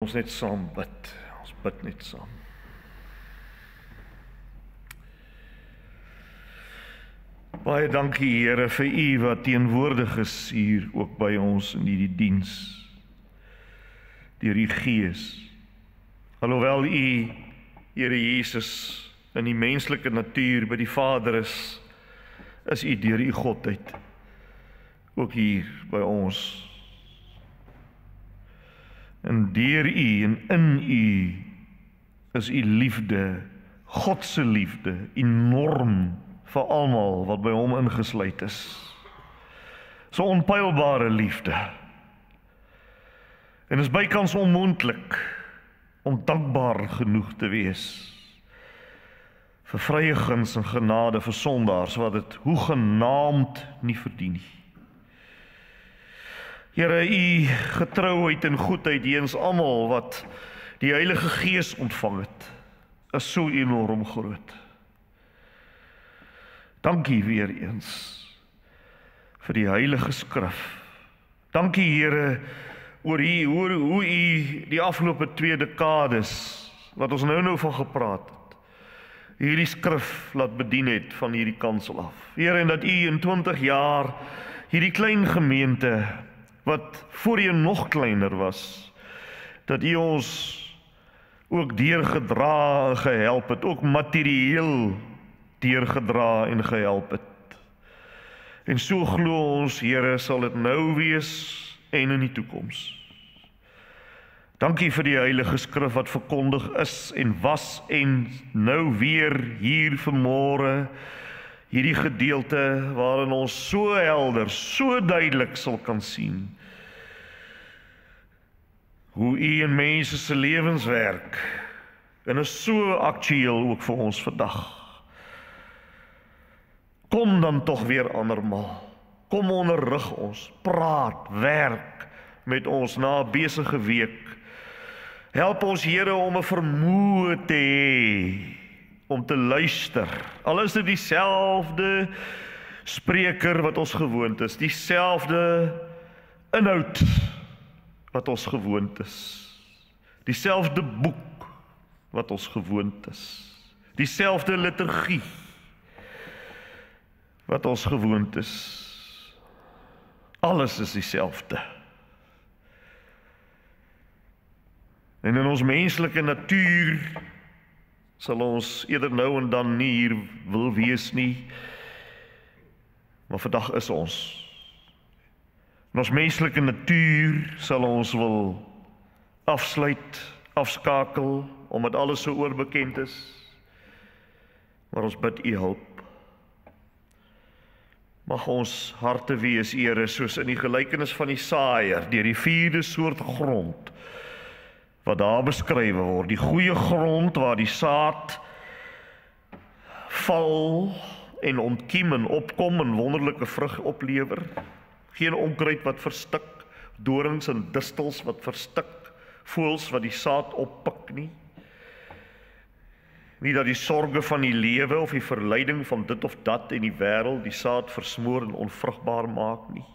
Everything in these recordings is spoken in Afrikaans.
Ons net saam bid. Ons bid net saam. Baie dankie Here vir U wat teenwoordig is hier ook by ons in hierdie diens. Deur U Gees. Alhoewel U, Here Jesus, in die menslike natuur by die Vader is U deur U Godheid ook hier by ons. En deur U en in U is U liefde, God se liefde, enorm vir almal wat by hom ingesluit is. So onpeilbare liefde. En is bykans onmoontlik om dankbaar genoeg te wees vir vrye guns en genade vir sondaars wat dit hoegenaamd nie verdien nie. Here, U getrouheid en goedheid teenoor almal wat die Heilige Gees ontvang het, is so enorm groot. Dankie weer eens vir die Heilige Skrif. Dankie Here oor hoe U die afgelope 2 dekades wat ons nou van gepraat het, hierdie skrif laat bedien het van hierdie kansel af. Here, en dat U in 20 jaar hierdie klein gemeente wat voorheen nog kleiner was, dat U ons ook deurgedra en gehelp het, ook materieel deurgedra en gehelp het. En so glo ons, Here, sal dit nou wees en in die toekoms. Dankie vir die Heilige Skrif wat verkondig is en was en nou weer hier vanmôre, hierdie gedeelte waarin ons so helder, so duidelik sal kan sien hoe U in mense se lewens werk en is so aktueel ook vir ons vandag. Kom dan tog weer andermal. Kom onderrig ons, praat, werk met ons na 'n besige week. Help ons Here om 'n vermoë te hê om te luister. Al is dit dieselfde spreker wat ons gewoond is, dieselfde inhoud wat ons gewoond is, dieselfde boek wat ons gewoond is, dieselfde liturgie wat ons gewoond is. Alles is dieselfde. En in ons menslike natuur sal ons eerder nou en dan nie hier wil wees nie, maar vandag is ons. In ons menslike natuur sal ons wil afsluit, afskakel, omdat alles so oorbekend is. Maar ons bid U hulp. Mag ons harte wees, Here, soos in die gelykenis van die saaier, deur die 4de soort grond, wat daar beskryf word, die goeie grond waar die saad val en ontkiem en opkom en wonderlike vrug oplewer. Geen onkruid wat verstik, dorings en distels wat verstik, voëls wat die saad oppik nie. Nie dat die sorge van die lewe of die verleiding van dit of dat in die wêreld die saad versmoor en onvrugbaar maak nie,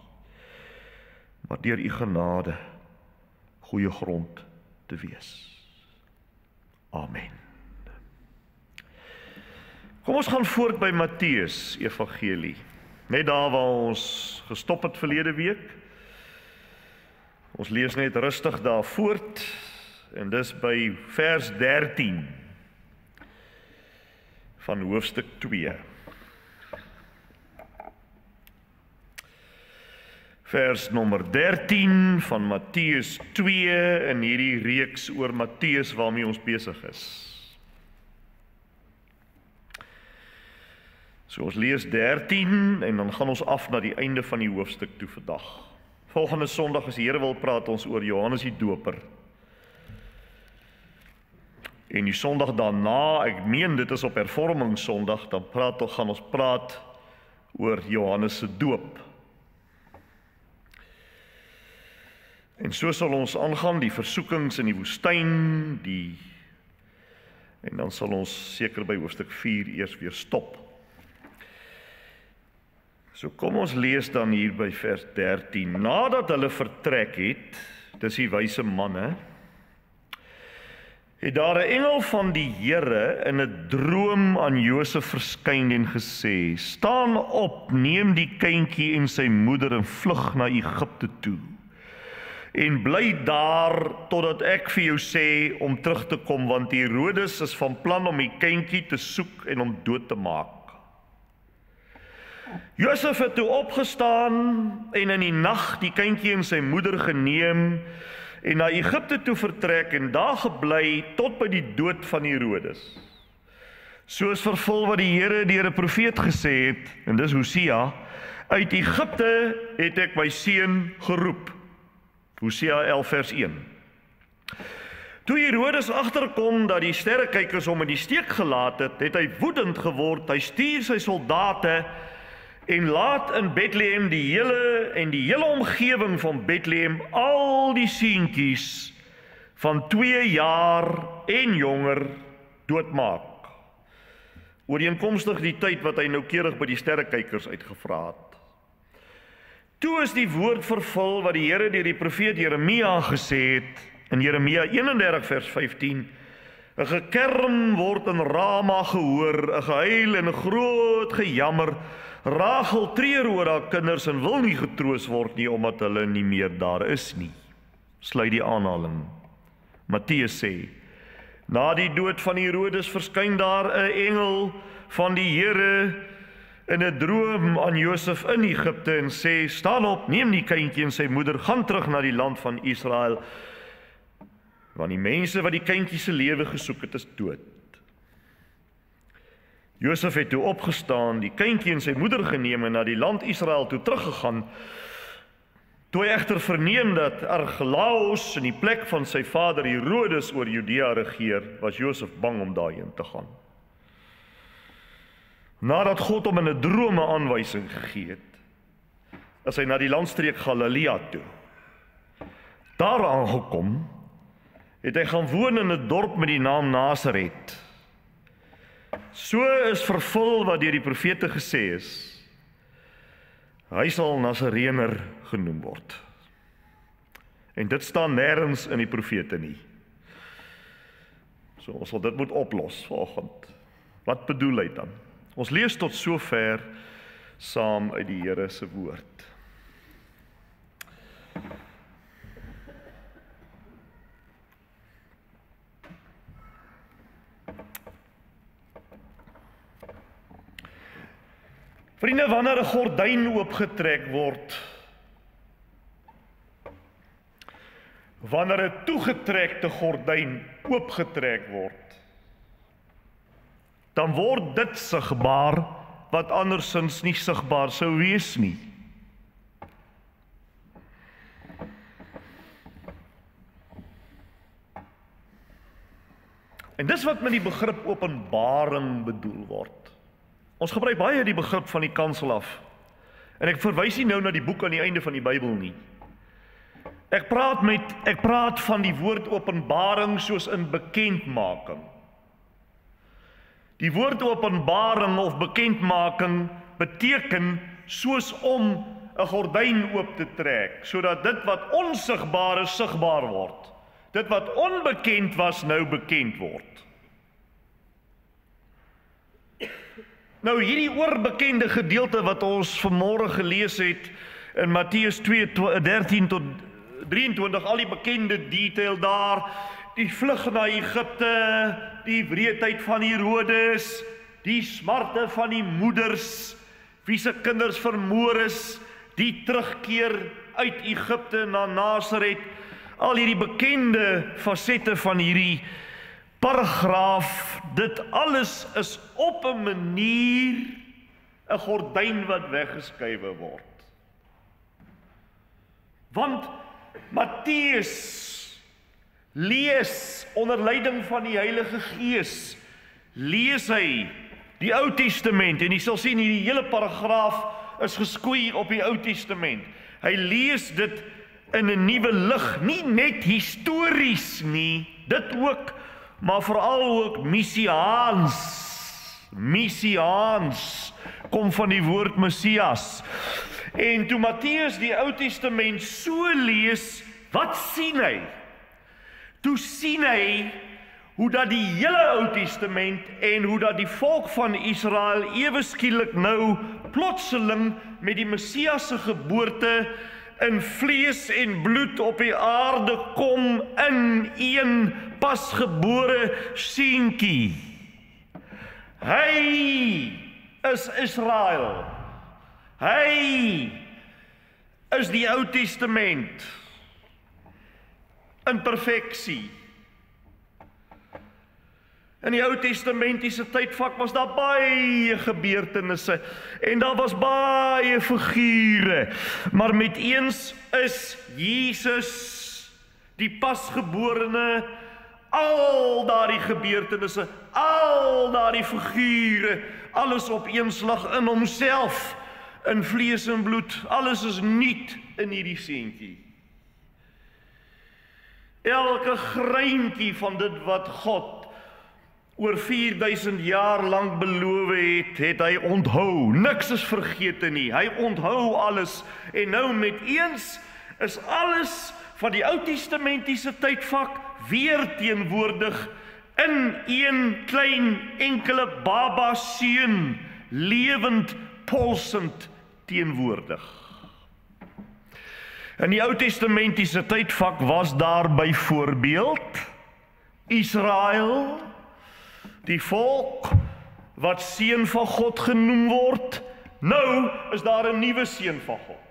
maar deur U genade goeie grond te wees. Amen. Kom ons gaan voort by Matteus Evangelie. Net daar waar ons gestop het verlede week. Ons lees net rustig daar voort en dis by vers 13 van hoofstuk 2. Vers nommer 13 van Matteus 2 in hierdie reeks oor Matteus waarmee ons besig is. So ons lees 13 en dan gaan ons af na die einde van die hoofstuk toe vandag. Volgende Sondag as die Here wil praat ons oor Johannes die Doper. En die Sondag daarna, ek meen dit is op Hervormingssondag, dan gaan ons praat oor Johannes se doop. En so sal ons aangaan, die versoekings in die woestyn, en dan sal ons seker by hoofstuk 4 eers weer stop. So kom ons lees dan hier by vers 13. Nadat hulle vertrek het, dis die wyse manne, het daar 'n engel van die Here in 'n droom aan Josef verskyn en gesê: "Staan op, neem die kindjie en sy moeder en vlug na Egipte toe. En bly daar totdat ek vir jou sê om terug te kom, want Herodes is van plan om die kindjie te soek en hom dood te maak." Josef het toe opgestaan en in die nag die kindjie en sy moeder geneem en na Egipte toe vertrek en daar gebly tot by die dood van Herodes. Soos vervul wat die Here deur 'n profeet gesê het, en dis Hosea: "Uit Egipte het ek my seun geroep." Hosea 11 vers 1. Toe Herodes agterkom dat die sterrekykers hom in die steek gelaat het, het hy woedend geword. Hy stuur sy soldate en laat in Bethlehem die hele omgewing van Bethlehem al die seentjies van 2 jaar en jonger doodmaak. Ooreenkomstig die tyd wat hy noukeurig by die sterrekykers uitgevra het. Toe is die woord vervul wat die Here deur die profeet Jeremia gesê het in Jeremia 31 vers 15: "'n gekerm word in Rama gehoor, 'n gehuil en 'n groot gejammer. Rachel treur oor haar kinders en wil nie getroos word nie, omdat hulle nie meer daar is nie." Sluit die aanhaling. Matteus sê: "Na die dood van Herodes verskyn daar 'n engel van die Here in 'n droom aan Josef in Egipte en sê: "Staan op, neem die kindjie en sy moeder, gaan terug na die land van Israel, want die mense wat die kindjie se lewe gesoek het, is dood." Josef het toe opgestaan, die kindjie en sy moeder geneem en na die land Israel toe teruggegaan. Toe hy egter verneem dat Archelaus in die plek van sy vader Herodes oor Judea regeer, was Josef bang om daarheen te gaan. Nadat God hom in 'n droom 'n aanwysing gegee het, is hy na die landstreek Galilea toe. Daar aangekom, het hy gaan woon in 'n dorp met die naam Nasaret. So is vervul wat deur die profete gesê is: "Hy sal Nasareëner genoem word." En dit staan nêrens in die profete nie. So ons sal dit moet oplos vanoggend. Wat bedoel hy dan? Ons lees tot sover saam uit die Here se woord. Vriende, wanneer 'n gordyn oopgetrek word, wanneer 'n toegetrekte gordyn oopgetrek word, dan word dit sigbaar wat andersins nie sigbaar sou wees nie. En dis wat met die begrip openbaring bedoel word. Ons gebruik baie die begrip van die kansel af. En ek verwys nie nou na die boek aan die einde van die Bybel nie. Ek praat van die woord openbaring soos in bekendmaking. Die woord openbaring of bekendmaking beteken soos om 'n gordyn oop te trek, sodat dit wat onsigbaar is, sigbaar word. Dit wat onbekend was, nou bekend word. Nou hierdie oorbekende gedeelte wat ons vanmôre gelees het in Matteus 2:13 tot 23, al die bekende detail daar, die vlug na Egipte, die wreedheid van Herodes, die smarte van die moeders, wie se kinders vermoor is, die terugkeer uit Egipte na Nasaret, al hierdie bekende fasette van hierdie paragraaf, dit alles is op 'n manier 'n gordyn wat weggeskuif word. Want Matteus lees onder leiding van die Heilige Gees, lees hy die Ou Testament, en jy sal sien hierdie hele paragraaf is geskoei op die Ou Testament. Hy lees dit in 'n nuwe lig, nie net histories nie, dit ook, maar veral ook Messiaans kom van die woord Messias. En toe Matteus die Ou Testament so lees, wat sien hy? Toe sien hy hoe dat die hele Ou Testament en hoe dat die volk van Israel ewe skielik nou plotseling met die Messias se geboorte in vlees en bloed op die aarde kom in een pasgebore seentjie. Hy is Israel. Hy is die Ou Testament in perfeksie. In die Ou Testamentiese tydvak was daar baie gebeurtenisse en daar was baie figure, maar met eens is Jesus die pasgeborene, al daardie gebeurtenisse, al daardie figure, alles op een slag in homself, in vlees en bloed, alles is nuut in hierdie seentjie. Elke greintjie van dit wat God oor 4000 jaar lank beloof het hy onthou. Niks is vergete nie. Hy onthou alles. En nou met eens is alles van die Ou Testamentiese tydvak weer teenwoordig in een klein enkele baba seun, lewend, polsend teenwoordig. In die Ou Testamentiese tydvak was daar byvoorbeeld Israel, die volk wat seun van God genoem word. Nou is daar 'n nuwe seun van God.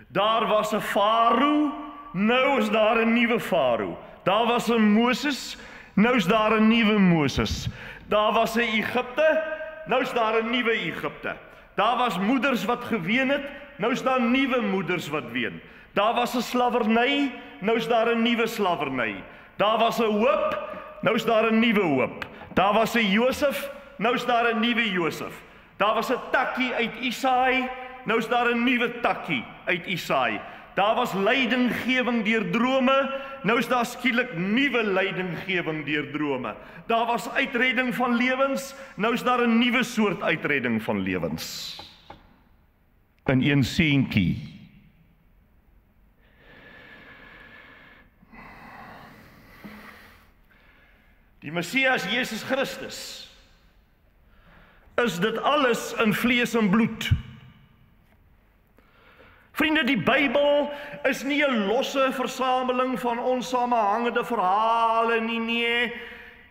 Daar was 'n Farao, nou is daar 'n nuwe Farao. Daar was 'n Moses, nou is daar 'n nuwe Moses. Daar was 'n Egipte, nou is daar 'n nuwe Egipte. Daar was moeders wat geween het, nou is daar nuwe moeders wat ween. Daar was 'n slawerny, nou is daar 'n nuwe slawerny. Daar was 'n hoop, nou is daar 'n nuwe hoop. Daar was 'n Josef, nou is daar 'n nuwe Josef. Daar was 'n takkie uit Isaai, nou is daar 'n nuwe takkie uit Isaai. Daar was leidinggewing deur drome, nou is daar skielik nuwe leidinggewing deur drome. Daar was uitredding van lewens, nou is daar 'n nuwe soort uitredding van lewens. In een seentjie. Die Messias Jesus Christus is dit alles in vlees en bloed. Vriende, die Bybel is nie 'n losse versameling van onsamehangende verhale nie, nee.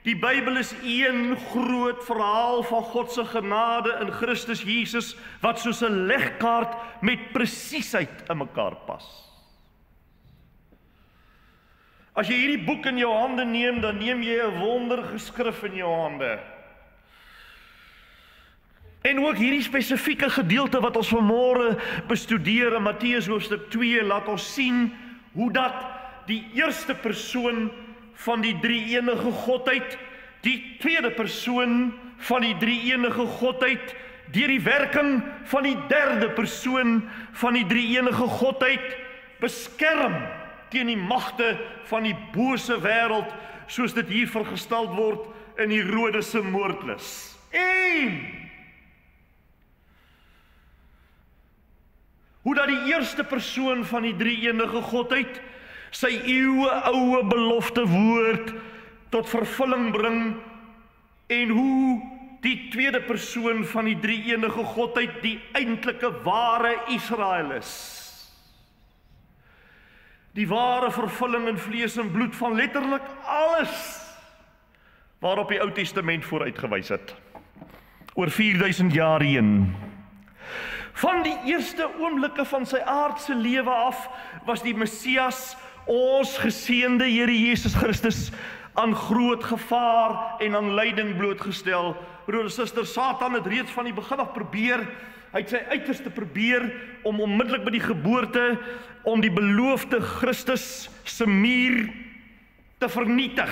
Die Bybel is een groot verhaal van God se genade in Christus Jesus, wat soos 'n legkaart met presiesheid in mekaar pas. As jy hierdie boek in jou hande neem, dan neem jy 'n wondergeskrif in jou hande. En ook hierdie spesifieke gedeelte wat ons vanmôre bestudeer in Matteus hoofstuk 2, laat ons sien hoe dat die eerste persoon van die drie-enige Godheid, die tweede persoon van die drie-enige Godheid, deur die werking van die derde persoon van die drie-enige Godheid, beskerm teen die magte van die bose wêreld, soos dit hier vergestel word in die Herodes se moordlus. En hoe dat die eerste persoon van die drie-enige Godheid sy eeuwe-oue belofte woord tot vervulling bring, en hoe die tweede persoon van die drie-enige Godheid die eintlike ware Israel is. Die ware vervulling in vlees en bloed van letterlik alles waarop die Ou Testament vooruitgewys het. Oor 4000 jaar heen. Van die eerste oomblikke van sy aardse lewe af was die Messias, ons geseënde Here Jesus Christus, aan groot gevaar en aan lyding blootgestel. Broer en suster, Satan het reeds van die begin af probeer, hy het sy uiterste probeer om onmiddellik by die geboorte, om die beloofde Christus se muur te vernietig.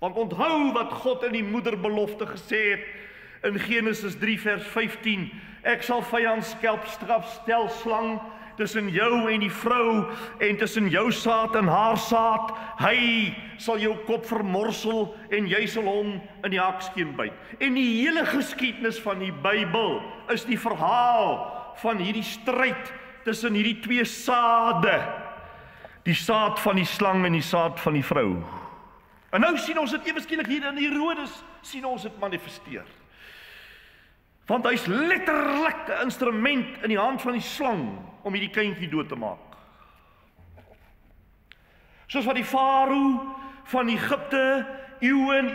Want onthou wat God in die moederbelofte gesê het in Genesis 3 vers 15, ek sal vyandskap stel slang tussen jou en die vrou, en tussen jou saad en haar saad, hy sal jou kop vermorsel, en jy sal hom in die hakskeen byt. En die hele geskiedenis van die Bybel is die verhaal van hierdie stryd tussen hierdie twee saade, die saad van die slang en die saad van die vrou. En nou sien ons dit ewe skielik hier in Herodes, sien ons dit manifesteer. Want hy's letterlik 'n instrument in die hand van die slang om hierdie kindjie dood te maak. Soos wat die farao van Egipte eeue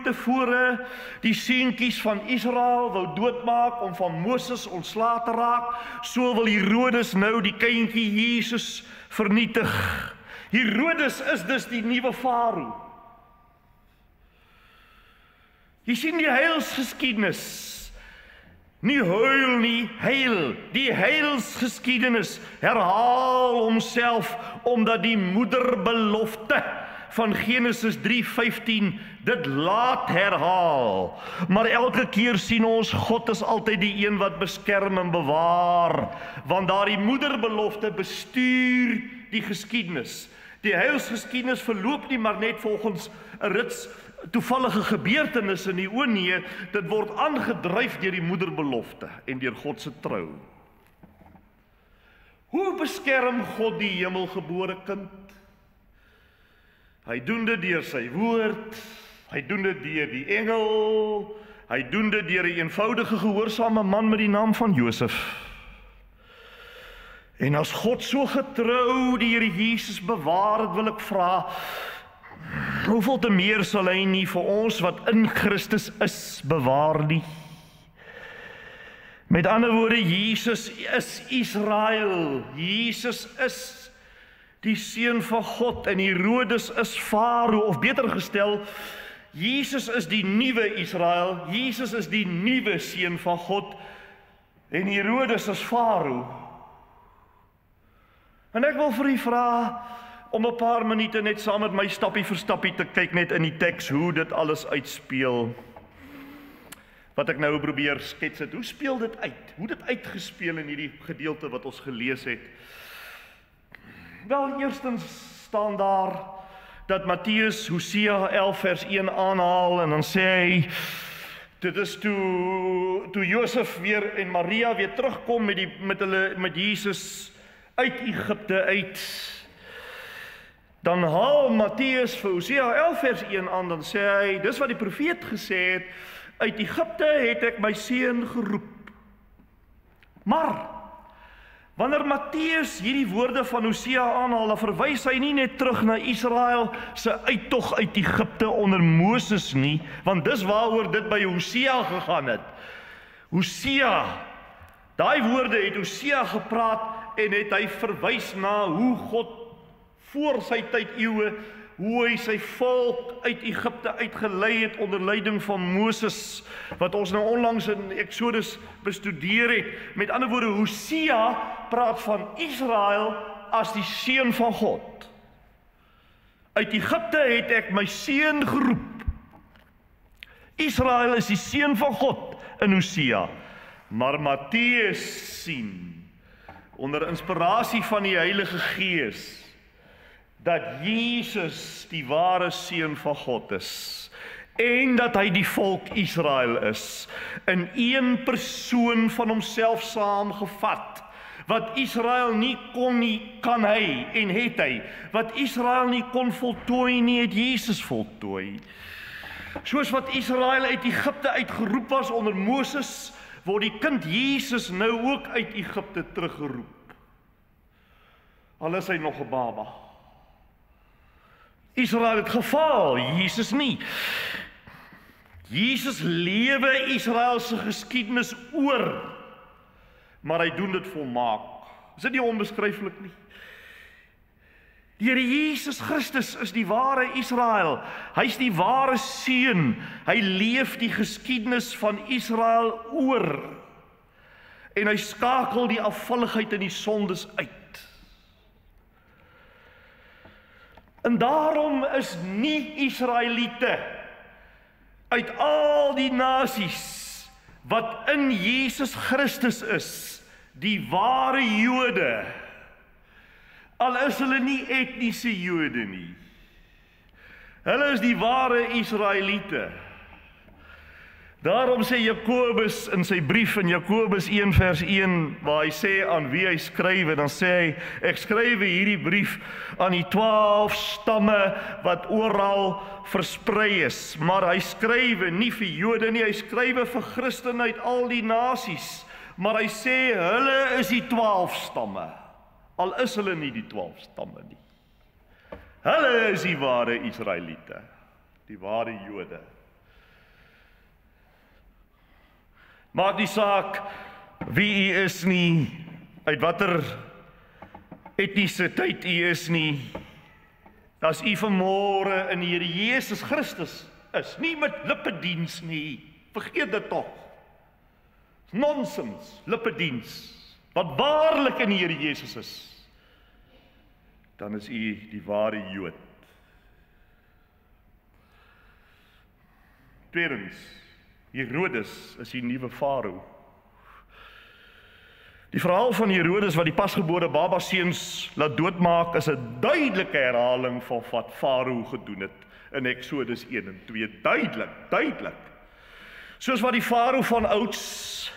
tevore die seentjies van Israel wou doodmaak om van Moses ontslae te raak, so wil Herodes nou die kindjie Jesus vernietig. Herodes is dus die nuwe farao. Jy sien die heilsgeskiedenis, nie huil nie, heil. Die heilsgeskiedenis herhaal homself omdat die moederbelofte van Genesis 3:15 dit laat herhaal. Maar elke keer sien ons God is altyd die een wat beskerm en bewaar, want daardie moederbelofte bestuur die geskiedenis. Die heilsgeskiedenis verloop nie maar net volgens 'n rits toevallige gebeurtenisse nie, o nee, dit word aangedryf deur die moederbelofte en deur God se trou. Hoe beskerm God die hemelgebore kind? Hy doen dit deur sy woord, hy doen dit deur die engel, hy doen dit deur 'n eenvoudige gehoorsame man met die naam van Josef. En as God so getrou die Here Jesus bewaar het, wil ek vra, hoeveel te meer sal hy nie vir ons wat in Christus is bewaar nie? Met ander woorde, Jesus is Israel. Jesus is die seun van God en Herodes is farao, of beter gestel, Jesus is die nuwe Israel, Jesus is die nuwe seun van God en Herodes is farao. En ek wil vir u vra om 'n paar minute net saam met my stappie vir stappie te kyk net in die teks hoe dit alles uitspeel. Wat ek nou probeer skets het, hoe speel dit uit? Hoe dit uitgespeel in hierdie gedeelte wat ons gelees het? Wel, eerstens staan daar dat Matteus Hosea 11 vers 1 aanhaal en dan sê hy, dit is toe Josef weer en Maria weer terugkom met Jesus uit Egipte uit. Dan haal Matteus vir Hosea 11 vers 1 aan, dan sê hy, dis wat die profeet gesê het, uit Egipte het ek my seun geroep. Maar wanneer Matteus hierdie woorde van Hosea aanhaal, dan verwys hy nie net terug na Israel se uittog uit Egipte onder Moses nie, want dis waaroor dit by Hosea gegaan het. Hosea, daai woorde het Hosea gepraat en het hy verwys na hoe God voor sy tyd eeue, hoe hy sy volk uit Egipte uitgelei het onder leiding van Moses, wat ons nou onlangs in Exodus bestudeer het. Met ander woorde, Hosea praat van Israel as die seun van God. Uit Egipte het ek my seun geroep. Israel is die seun van God in Hosea. Maar Matteus sien, onder inspirasie van die Heilige Gees, dat Jesus die ware seun van God is en dat hy die volk Israel is, in een persoon van homself saamgevat. Wat Israel nie kon nie, kan hy en het hy. Wat Israel nie kon voltooi nie, het Jesus voltooi. Soos wat Israel uit Egipte uitgeroep was onder Moses, word die kind Jesus nou ook uit Egipte teruggeroep. Al is hy nog 'n baba. Israel het gefaal, Jesus nie. Jesus lewe Israel se geskiedenis oor, maar hy doen dit volmaak. Is dit nie onbeskryflik nie? Die Here Jesus Christus is die ware Israel. Hy's die ware seun. Hy leef die geskiedenis van Israel oor. En hy skakel die afvalligheid en die sondes uit. En daarom is nie Israeliete uit al die nasies wat in Jesus Christus is, die ware Jode, al is hulle nie etniese Jode nie. Hulle is die ware Israeliete. Daarom sê Jakobus in sy brief in Jakobus 1 vers 1, waar hy sê aan wie hy skrywe, dan sê hy, ek skrywe hierdie brief aan die 12 stamme wat oral versprei is, maar hy skrywe nie vir Jode nie, hy skrywe vir Christene uit al die nasies, maar hy sê, hulle is die 12 stamme, al is hulle nie die 12 stamme nie. Hulle is die ware Israeliete, die ware Jode. Maak nie saak wie u is nie, uit watter etniese tyd u is nie, as u vanmôre in die Here Jesus Christus is, nie met lippediens nie, vergeet dit tog. Nonsens, lippediens, wat waarlik in die Here Jesus is, dan is u die ware Jood. Tweedens, Herodes is die nuwe Farao. Die verhaal van Herodes wat die pasgebore baba seuns laat doodmaak is 'n duidelike herhaling van wat Farao gedoen het in Eksodus 1 en 2. Duidelik. Soos wat die Farao van ouds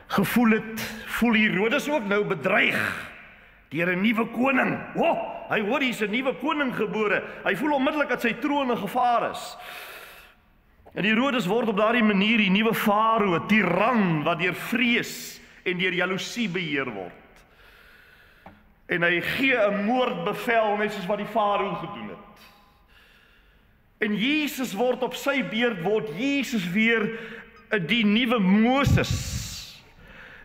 gevoel het, voel Herodes ook nou bedreig deur 'n nuwe koning. Hy hoor hier's 'n nuwe koning gebore. Hy voel onmiddellik dat sy troon in gevaar is. En Herodes word op daardie manier die nuwe Farao, 'n tiran wat deur vrees en deur jaloesie beheer word. En hy gee 'n moordbevel net soos wat die Farao gedoen het. En Jesus word op sy beurt weer die nuwe Moses.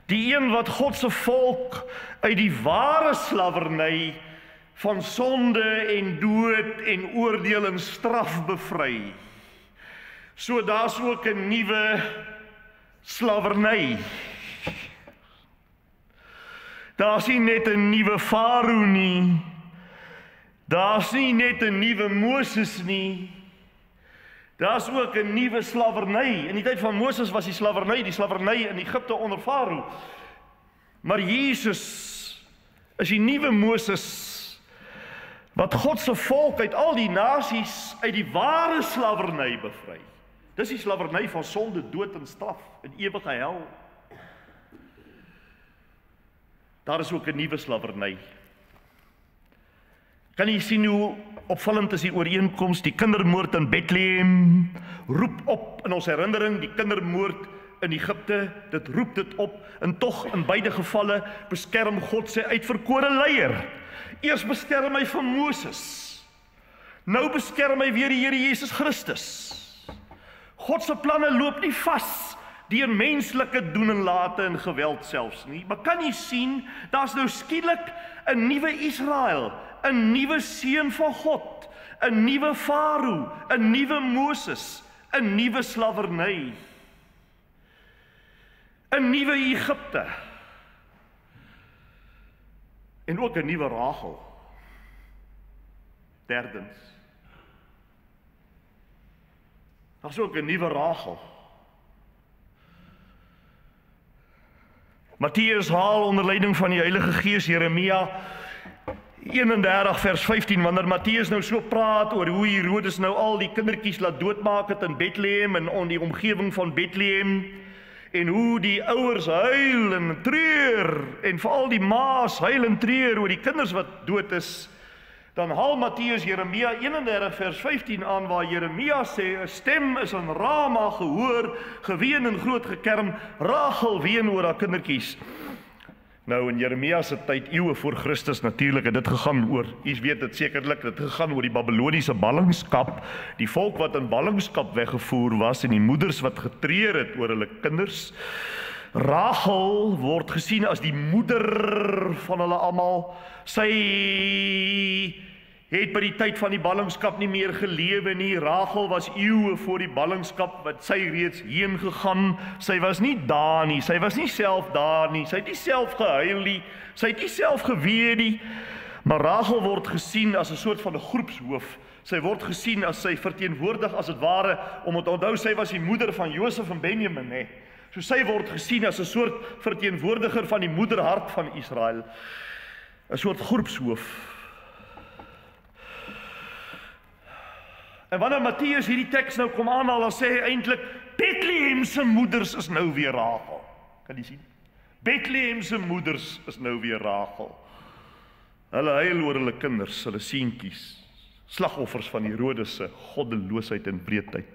Die een wat God se volk uit die ware slawerny van sonde en dood en oordeel en straf bevry. So daar's ook 'n nuwe slawerny. Daar's nie net 'n nuwe Farao nie. Daar's nie net 'n nuwe Moses nie. Daar's ook 'n nuwe slawerny. In die tyd van Moses was die slawerny in Egipte onder Farao. Maar Jesus is die nuwe Moses wat God se volk uit al die nasies uit die ware slawerny bevry. Dis die slawerny van sonde, dood en straf en ewige hel. Daar is ook 'n nuwe slawerny. Kan jy sien hoe opvallend is die ooreenkoms? Die kindermoord in Bethlehem roep op in ons herinnering die kindermoord in Egipte, dit roep dit op, en tog in beide gevalle beskerm God sy uitverkore leier. Eers beskerm hy vir Moses, nou beskerm hy weer die Here Jesus Christus. God se planne loop nie vas deur menslike doen en late en geweld selfs nie, maar kan jy sien, daar's nou skielik 'n nuwe Israel, 'n nuwe seun van God, 'n nuwe Farao, 'n nuwe Moses, 'n nuwe slawerny, 'n nuwe Egipte, en ook 'n nuwe Rachel. Derdens, daar's ook 'n nuwe Rachel. Matteus haal onder leiding van die Heilige Gees Jeremia 31 vers 15, wanneer Matteus nou so praat oor hoe Herodes nou al die kindertjies laat doodmaak het in Bethlehem en in die omgewing van Bethlehem, en hoe die ouers huil en treur, en veral die ma's huil en treur oor die kinders wat dood is, dan haal Matteus Jeremia 31 vers 15 aan, waar Jeremia sê, 'n stem is in Rama gehoor, geween en groot gekerm, Rachel ween oor haar kindertjies. Nou in Jeremia se tyd, eeue voor Christus natuurlik, het dit gegaan oor, u weet dit sekerlik, dit gegaan oor die Babyloniese ballingskap, die volk wat in ballingskap weggevoer was, en die moeders wat getreur het oor hulle kinders. Rachel word gesien as die moeder van hulle almal. Sy het by die tyd van die ballingskap nie meer gelewe nie. Rachel was eeue voor die ballingskap wat sy reeds heen gegaan. Sy was nie daar nie, sy was nie self daar nie, sy het nie self gehuil nie, sy het nie self gewee nie. Maar Rachel word gesien as 'n soort van 'n groepshoof. Sy word gesien as sy verteenwoordig as dit ware, om te onthou sy was die moeder van Josef en Benjamin, hè. So sy word gesien as 'n soort verteenwoordiger van die moederhart van Israel. 'n soort groepshoof. En wanneer Matteus hierdie teks nou kom aanhaal, dan sê hy eintlik Bethlehem Bethlehem se moeders is nou weer Rachel. Kan jy sien? Bethlehem se moeders is nou weer Rachel. Hulle huil oor hulle kinders, hulle seentjies, slagoffers van Herodes se goddeloosheid en wreedheid.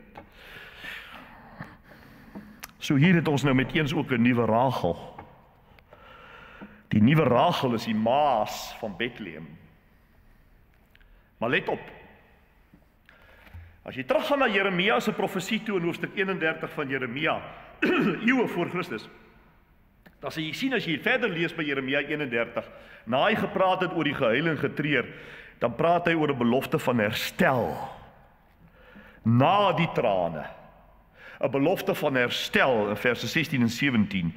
So hier het ons nou met eens ook 'n nuwe Rachel. Die nuwe Rachel is die maas van Bethlehem. Maar let op, as jy teruggaan na Jeremia se profesie toe in hoofstuk 31 van Jeremia, eeue voor Christus, dan sal jy sien as jy verder lees by Jeremia 31, na hy gepraat het oor die gehuil en getreur, dan praat hy oor 'n belofte van herstel, na die trane, 'n belofte van herstel in verse 16 en 17.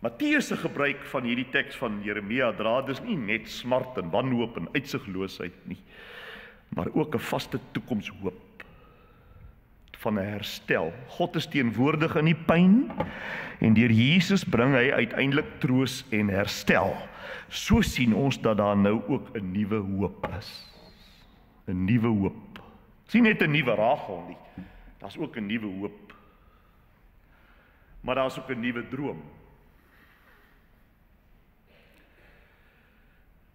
Matteus se gebruik van hierdie teks van Jeremia dra dus nie net smart en wanhoop en uitsigloosheid nie, maar ook 'n vaste toekomshoop van 'n herstel. God is teenwoordig in die pyn en deur Jesus bring hy uiteindelik troos en herstel. So sien ons dat daar nou ook 'n nuwe hoop is. 'n Nuwe hoop. Sien net 'n nuwe Rachel nie. Daar's ook 'n nuwe hoop. Maar daar's ook 'n nuwe droom.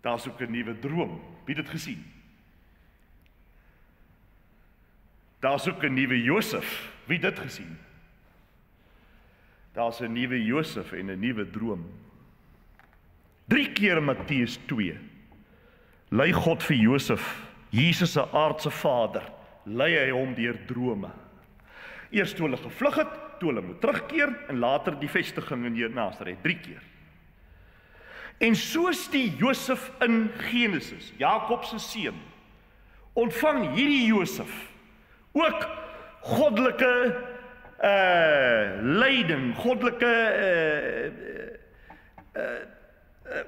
Daar's ook 'n nuwe droom. Wie het dit gesien? Daar's ook 'n nuwe Josef. Wie het dit gesien? Daar's 'n nuwe Josef en 'n nuwe droom. 3 keer in Matteus 2 lei God vir Josef, Jesus se aardse vader, lei hy hom deur drome. Eers toe hulle gevlug het, toe hulle moet terugkeer en later die vestiging in Nasaret, 3 keer. En soos die Josef in Genesis, Jakob se seun, ontvang hierdie Josef ook goddelike leiding, goddelike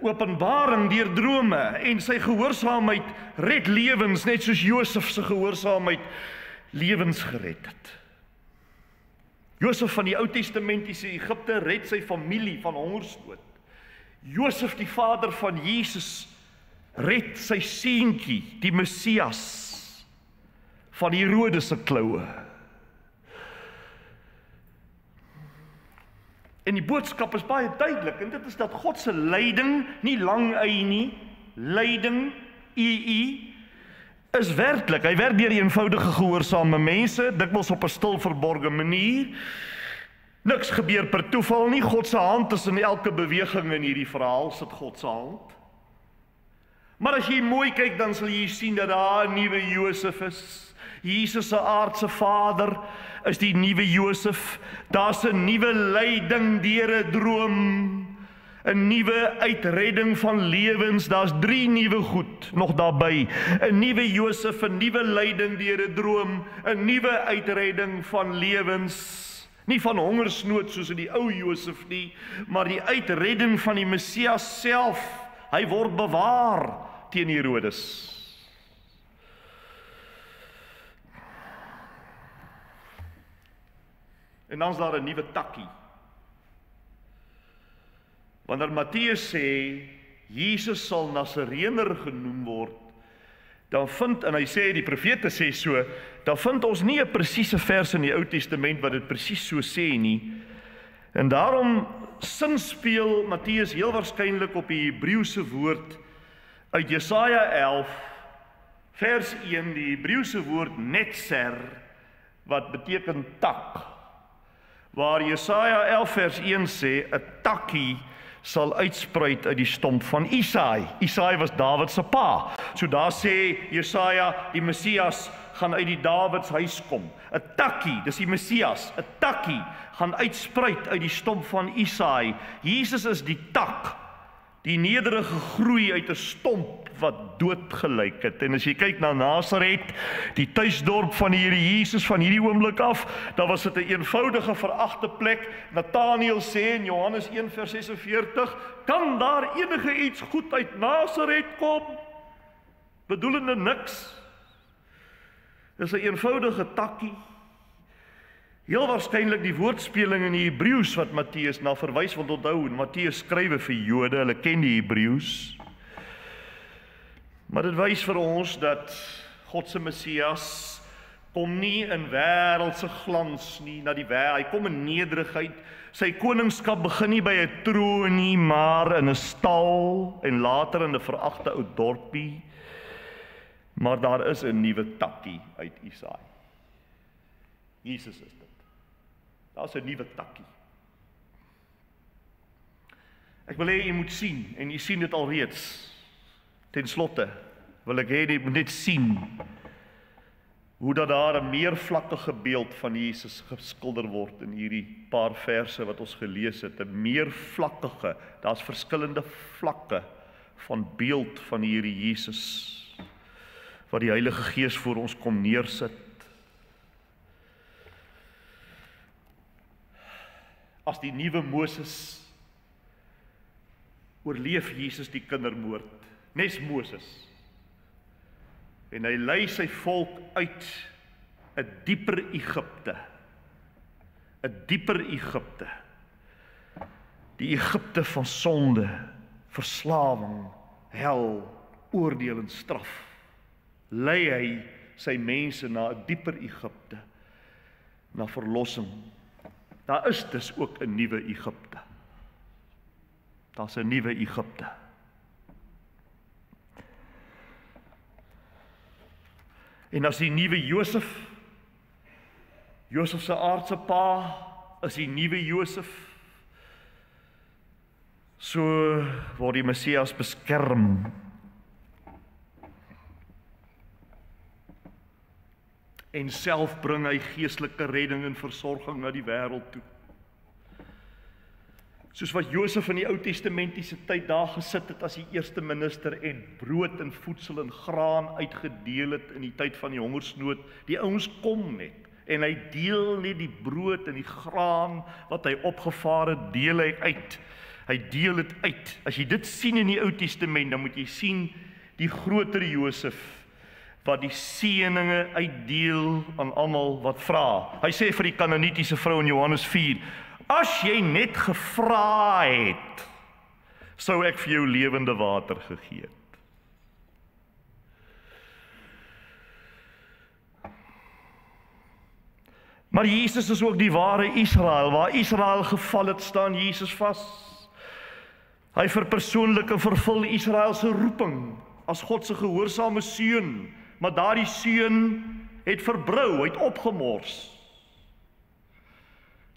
openbaring deur drome, en sy gehoorsaamheid red lewens, net soos Josef se gehoorsaamheid lewens gered het. Josef van die Ou Testamentiese Egipte red sy familie van hongersnood. Josef, die vader van Jesus, red sy seentjie, die Messias, van Herodes se kloue. En die boodskap is baie duidelik, en dit is dat God se leiding, nie lang ei nie, leiding, is werklik. Hy werk deur eenvoudige gehoorsame mense, dikwels op 'n stil verborge manier. Niks gebeur per toeval nie. God se hand is in elke beweging in hierdie verhaal, sit God se hand. Maar as jy mooi kyk, dan sal jy sien dat daar 'n nuwe Josef is. Jesus se aardse vader is die nuwe Josef. Daar's 'n nuwe leiding deur 'n droom, 'n nuwe uitredding van lewens. Daar's 3 nuwe goed nog daarbey. 'n Nuwe Josef, 'n nuwe leiding deur 'n droom, 'n nuwe uitredding van lewens. Nie van hongersnood soos in die ou Josef nie, maar die uitredding van die Messias self. Hy word bewaar teen Herodes. En dan is daar 'n nuwe takkie. Wanneer Matteus sê Jesus sal Nasareëner genoem word, dan vind, en hy sê, die profete sê so, dan vind ons nie 'n presiese vers in die Ou Testament wat dit presies so sê nie. En daarom sinspeel Matteus heel waarskynlik op die Hebreëse woord uit Jesaja 11 vers 1, die Hebreëse woord netzer, wat beteken tak. Waar Jesaja 11 vers 1 sê, 'n takkie sal uitspruit uit die stomp van Isaai. Isaai was Dawid se pa. So daar sê Jesaja, die Messias gaan uit die Dawids huis kom. 'n Takkie, dis die Messias, 'n takkie gaan uitspruit uit die stomp van Isaai. Jesus is die tak, die nederige groei uit 'n stomp wat dood gelyk het. En as jy kyk na Nasaret, die tuisdorp van die Here Jesus van hierdie oomblik af, dan was dit 'n eenvoudige veragte plek. Nathanael sê in Johannes 1 vers 46, kan daar enige iets goed uit Nasaret kom? Bedoelende niks. Dis 'n eenvoudige takkie. Heel waarskynlik die woordspeling in die Hebreëus wat Matteus na verwys, want onthou, Matteus skrywe vir Jode, hulle ken die Hebreëus. Maar dit wys vir ons dat God se Messias kom nie in wêreldse glans nie na die wêreld. Hy kom in nederigheid. Sy koningskap begin nie by 'n troon nie, maar in 'n stal en later in 'n veragte ou dorpie. Maar daar is 'n nuwe takkie uit Isaai. Jesus is dit. Daar's 'n nuwe takkie. Ek wil hê jy moet sien, en jy sien dit alreeds. Ten slotte wil ek hê jy moet net sien hoe dat daar 'n meervlakkige beeld van Jesus geskilder word in hierdie paar verse wat ons gelees het. 'n Meervlakkige, daar's verskillende vlakke van beeld van hierdie Jesus wat die Heilige Gees voor ons kom neersit. As die nuwe Moses oorleef Jesus die kindermoord, nes Moses. En hy lei sy volk uit 'n dieper Egipte. 'n dieper Egipte. Die Egipte van sonde, verslawing, hel, oordeel en straf. Lei hy sy mense na 'n dieper Egipte, na verlossing. Daar is dus ook 'n nuwe Egipte. Daar's 'n nuwe Egipte. En as die nuwe Josef se aardse pa, is die nuwe Josef, so word die Messias beskerm. En self bring hy geestelike redding en versorging na die wêreld toe. Soos wat Josef in die Ou Testamentiese tyd daar gesit het as die eerste minister en brood en voedsel en graan uitgedeel het in die tyd van die hongersnood. Die ouens kom net en hy deel net die brood en die graan wat hy opgevaar het, deel hy uit. Hy deel dit uit. As jy dit sien in die Ou Testament, dan moet jy sien die groter Josef wat die seëninge uitdeel aan almal wat vra. Hy sê vir die Kanaanitiese vrou in Johannes 4, as jy net gevra het, sou ek vir jou lewende water gegee het. Maar Jesus is ook die ware Israel. Waar Israel geval het, staan Jesus vas. Hy verpersoonlik en vervul Israel se roeping as God se gehoorsame seun. Maar daardie seun het verbrou, het opgemors.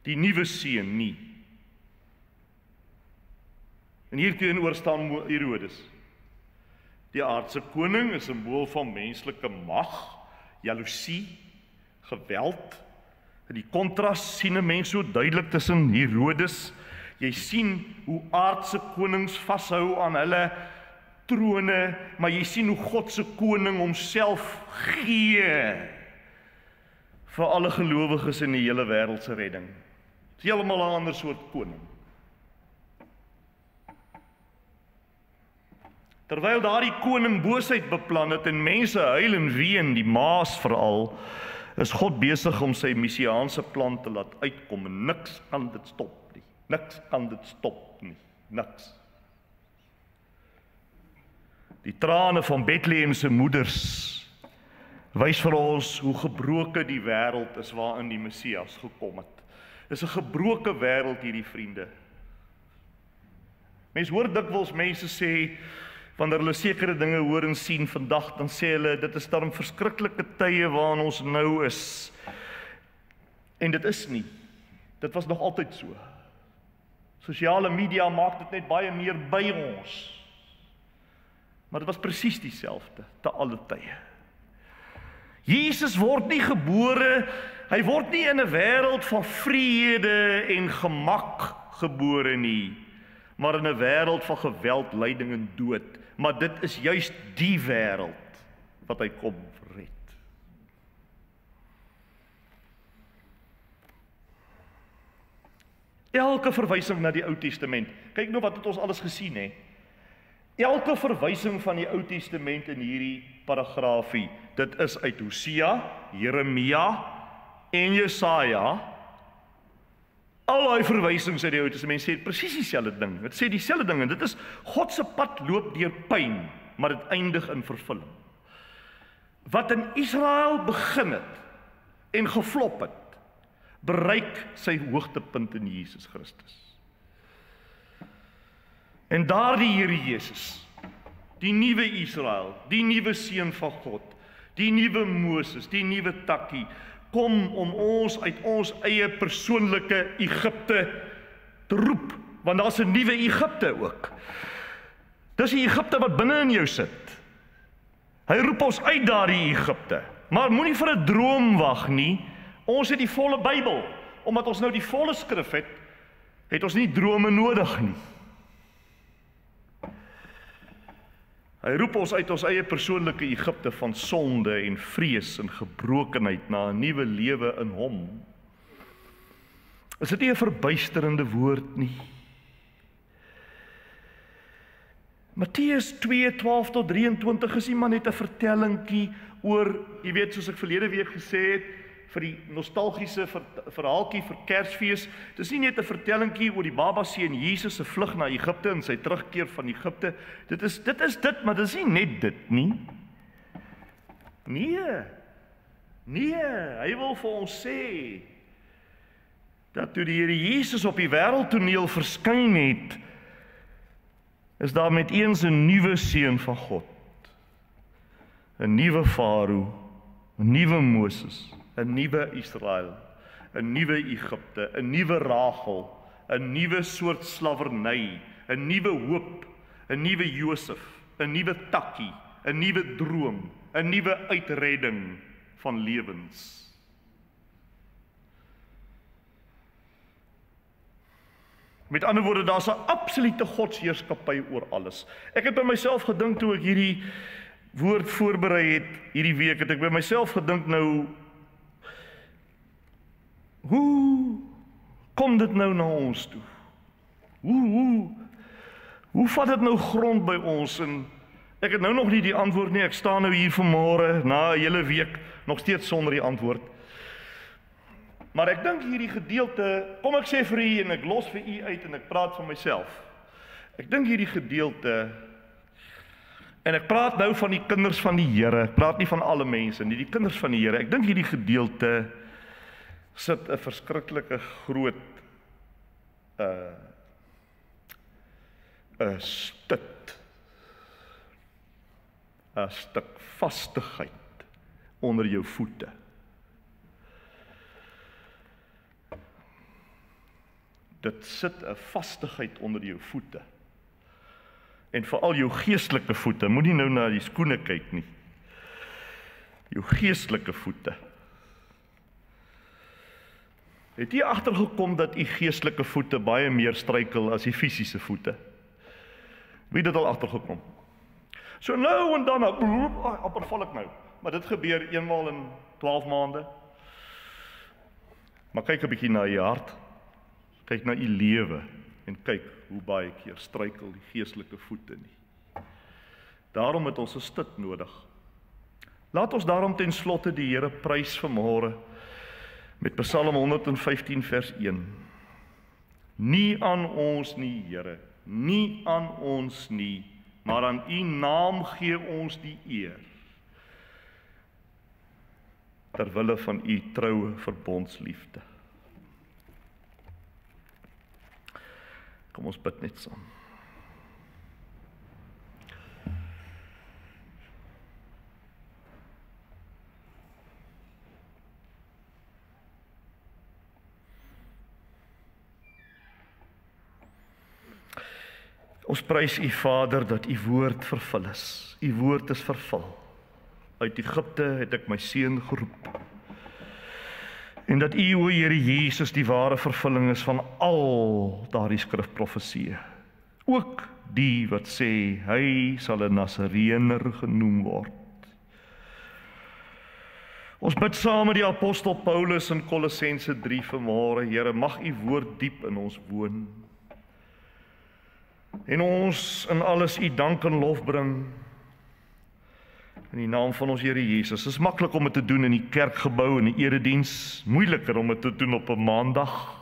Die nuwe seun nie. En hierteenoor staan Herodes. Die aardse koning is 'n simbool van menslike mag, jaloesie, geweld. In die kontras sien 'n mens so duidelik tussen Herodes. Jy sien hoe aardse konings vashou aan hulle trone, maar jy sien hoe God se koning homself gee vir alle gelowiges in die hele wêreld se redding. Dit is heeltemal 'n ander soort koning. Terwyl daardie koning boosheid beplan het en mense huil en ween, die maas veral, is God besig om sy messiaanse plan te laat uitkom en niks kan dit stop nie. Niks kan dit stop nie. Niks. Die trane van Bethlehem se moeders wys vir ons hoe gebroke die wêreld is waarin die Messias gekom het. Dis 'n gebroke wêreld hierdie vriende. Mense hoor dikwels mense sê, wanneer hulle sekere dinge hoor en sien vandag, dan sê hulle, dit is darm verskriklike tye waarin ons nou is. En dit is nie. Dit was nog altyd so. Sosiale media maak dit net baie meer by ons. Maar dit was presies dieselfde, te alle tye. Jesus word nie gebore, hy word nie in 'n wêreld van vrede en gemak gebore nie, maar in 'n wêreld van geweld, lyding en dood. Maar dit is juist die wêreld wat hy kom red. Elke verwysing na die Ou Testament, kyk nou wat het ons alles gesien hè. Elke verwysing van die Ou Testament in hierdie paragraafie, dit is uit Hosea, Jeremia en Jesaja. Al daai verwysings uit die Ou Testament sê presies dieselfde ding. Dit sê dieselfde ding en dit is God se pad loop deur pyn, maar dit eindig in vervulling. Wat in Israel begin het, en geflop het, bereik sy hoogtepunt in Jesus Christus. En daardie Here Jesus, die nuwe Israel, die nuwe seun van God, die nuwe Moses, die nuwe Takkie, kom om ons uit ons eie persoonlike Egipte te roep, want daar's 'n nuwe Egipte ook. Dis die Egipte wat binne in jou sit. Hy roep ons uit daardie Egipte, maar moenie vir 'n droom wag nie. Ons het die volle Bybel, omdat ons nou die volle skrif het, het ons nie drome nodig nie. Hy roep ons uit ons eie persoonlike Egipte van sonde en vrees en gebrokenheid na 'n nuwe lewe in hom. Is dit nie 'n verbuisterende woord nie? Matteus 2:12-23 is nie maar net 'n vertellingkie oor, jy weet, soos ek verlede week gesê het, vir die nostalgiese verhaaltjie vir Kersfees. Dis nie net 'n vertellingkie oor die baba seun Jesus se vlug na Egipte en sy terugkeer van Egipte. Dit is dit, maar dis nie net dit nie. Nee, hy wil vir ons sê dat toe die Here Jesus op die wêreldtoneel verskyn het, is daar met eens 'n nuwe seun van God, 'n nuwe Farao, 'n nuwe Moses, 'n nuwe Israel, 'n nuwe Egipte, 'n nuwe Rachel, 'n nuwe soort slawerny, 'n nuwe hoop, 'n nuwe Josef, 'n nuwe Takkie, 'n nuwe droom, 'n nuwe uitredding van lewens. Met ander woorde, daar's 'n absolute godsheerskappy oor alles. Ek het by myself gedink toe ek hierdie woord voorberei het hierdie week, het ek by myself gedink nou, hoe kom dit nou na ons toe? Hoe vat dit nou grond by ons? En ek het nou nog nie die antwoord nie. Ek staan nou hier vanmôre na 'n hele week nog steeds sonder die antwoord. Maar ek dink hierdie gedeelte, kom ek sê vir u en ek los vir u uit en ek praat van myself. Ek dink hierdie gedeelte, en ek praat nou van die kinders van die Here, ek praat nie van alle mense nie, die kinders van die Here. Ek dink hierdie gedeelte sit 'n verskriklike groot 'n stuk vastigheid onder jou voete. Dit sit 'n vastigheid onder jou voete. En veral jou geestelike voete, moenie nou na die skoene kyk nie. Jou geestelike voete. Het jy agtergekom dat u geestelike voete baie meer struikel as die fisiese voete? Wie het dit al agtergekom? So nou en dan, amper val ek nou. Maar dit gebeur eenmaal in 12 maande. Maar kyk 'n bietjie na jou hart. Kyk na u lewe en kyk hoe baie keer struikel die geestelike voete nie. Daarom het ons 'n stit nodig. Laat ons daarom ten slotte die Here prys vanmôre met Psalm 115 vers 1. Nie aan ons nie, Here, nie aan ons nie, maar aan u naam gee ons die eer. Ter wille van u troue verbondsliefde. Kom ons bid net saam. Ons prys u Vader dat u woord vervul is. U woord is vervul. Uit Egipte het ek my seun geroep. En dat u, o Here Jesus, die ware vervulling is van al daardie skrifprofesieë. Ook die wat sê, hy sal 'n Nasareëner genoem word. Ons bid saam met die apostel Paulus in Kolossense 3 vanmôre, Here, mag u woord diep in ons woon. En ons in alles u dank en lof bring. In die naam van ons Here Jesus. Het is maklik om dit te doen in die kerkgebou, in die erediens. Moeiliker om dit te doen op 'n maandag.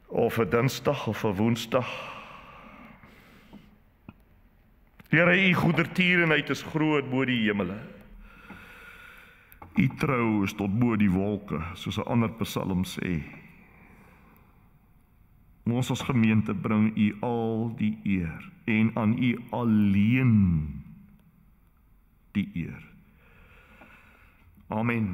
Of 'n dinsdag of 'n woensdag. Here, u goedertierenheid is groot bo die hemele. U trou is tot bo die wolke, soos 'n ander psalm sê. Ons as gemeente bring U al die eer en aan U alleen die eer. Amen.